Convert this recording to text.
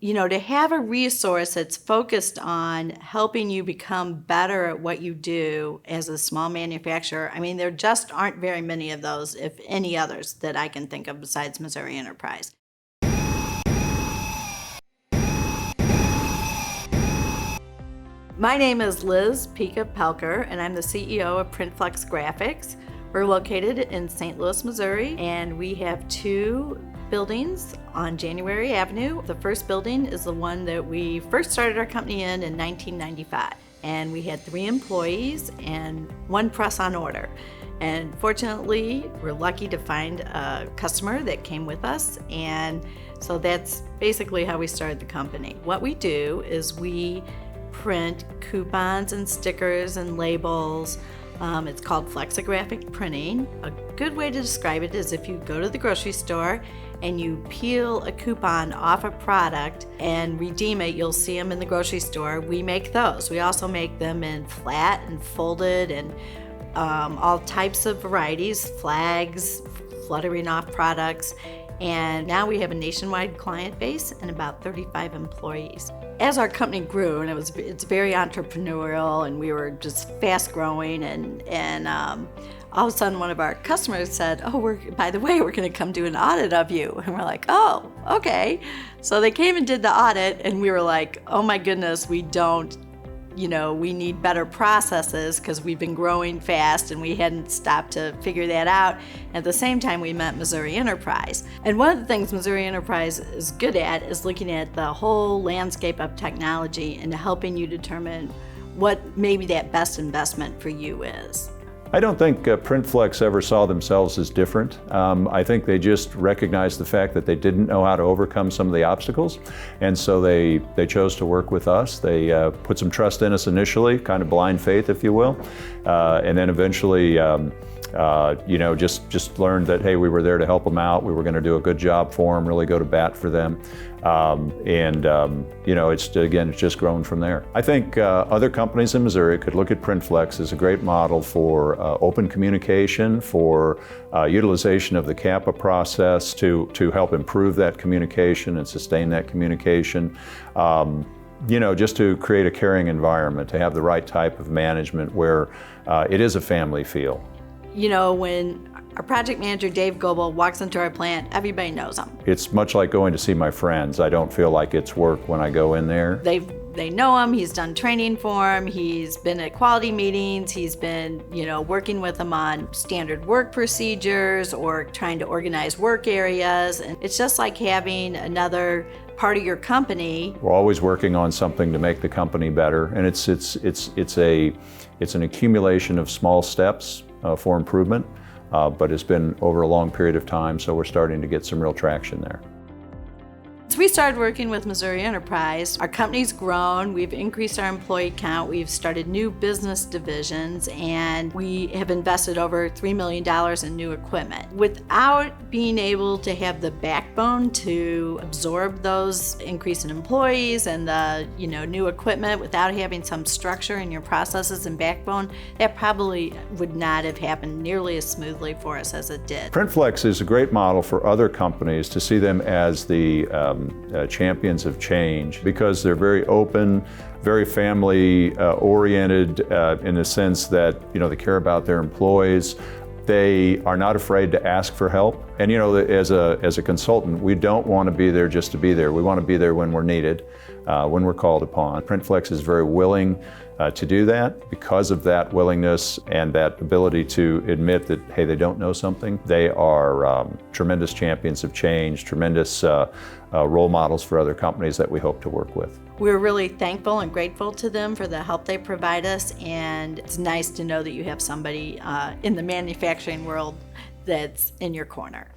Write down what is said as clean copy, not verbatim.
To have a resource that's focused on helping you become better at what you do as a small manufacturer, there just aren't very many of those, if any others, that I can think of besides Missouri Enterprise. My name is Liz Pika Pelker, and I'm the CEO of Printflex Graphics. We're located in St. Louis, Missouri, and we have 2 buildings on January Avenue. The first building is the one that we first started our company in 1995. And we had 3 employees and 1 press on order. And fortunately, we're lucky to find a customer that came with us. And so that's basically how we started the company. What we do is we print coupons and stickers and labels. It's called flexographic printing. A good way to describe it is if you go to the grocery store and you peel a coupon off a product and redeem it, you'll see them in the grocery store. We make those. We also make them in flat and folded and all types of varieties, flags, fluttering off products. And now we have a nationwide client base and about 35 employees. As our company grew, and it's very entrepreneurial, and we were just fast growing, and all of a sudden one of our customers said, "Oh, by the way, we're going to come do an audit of you." And we're like, "Oh, okay." So they came and did the audit, and we were like, "Oh my goodness, we need better processes," because we've been growing fast and we hadn't stopped to figure that out. At the same time, we met Missouri Enterprise. And one of the things Missouri Enterprise is good at is looking at the whole landscape of technology and helping you determine what maybe that best investment for you is. I don't think Printflex ever saw themselves as different. I think they just recognized the fact that they didn't know how to overcome some of the obstacles, and so they chose to work with us. They put some trust in us initially, kind of blind faith, if you will, and then eventually just learned that, hey, we were there to help them out. We were going to do a good job for them, really go to bat for them. It's just grown from there. I think other companies in Missouri could look at Printflex as a great model for open communication, for utilization of the CAPA process to help improve that communication and sustain that communication. Just to create a caring environment, to have the right type of management where it is a family feel. When our project manager, Dave Goebel, walks into our plant, everybody knows him. It's much like going to see my friends. I don't feel like it's work when I go in there. They know him, he's done training for him, he's been at quality meetings, he's been, working with them on standard work procedures or trying to organize work areas. And it's just like having another part of your company. We're always working on something to make the company better, and it's an accumulation of small steps for improvement, but it's been over a long period of time, so we're starting to get some real traction there. Since we started working with Missouri Enterprise, our company's grown, we've increased our employee count, we've started new business divisions, and we have invested over $3 million in new equipment. Without being able to have the backbone to absorb those increase in employees and the new equipment, without having some structure in your processes and backbone, that probably would not have happened nearly as smoothly for us as it did. Printflex is a great model for other companies to see them as the champions of change, because they're very open, very family oriented in the sense that they care about their employees. They are not afraid to ask for help. And as a consultant, we don't want to be there just to be there. We want to be there when we're needed, when we're called upon. Printflex is very willing to do that. Because of that willingness and that ability to admit that, hey, they don't know something, they are tremendous champions of change, tremendous role models for other companies that we hope to work with. We're really thankful and grateful to them for the help they provide us, and it's nice to know that you have somebody in the manufacturing world that's in your corner.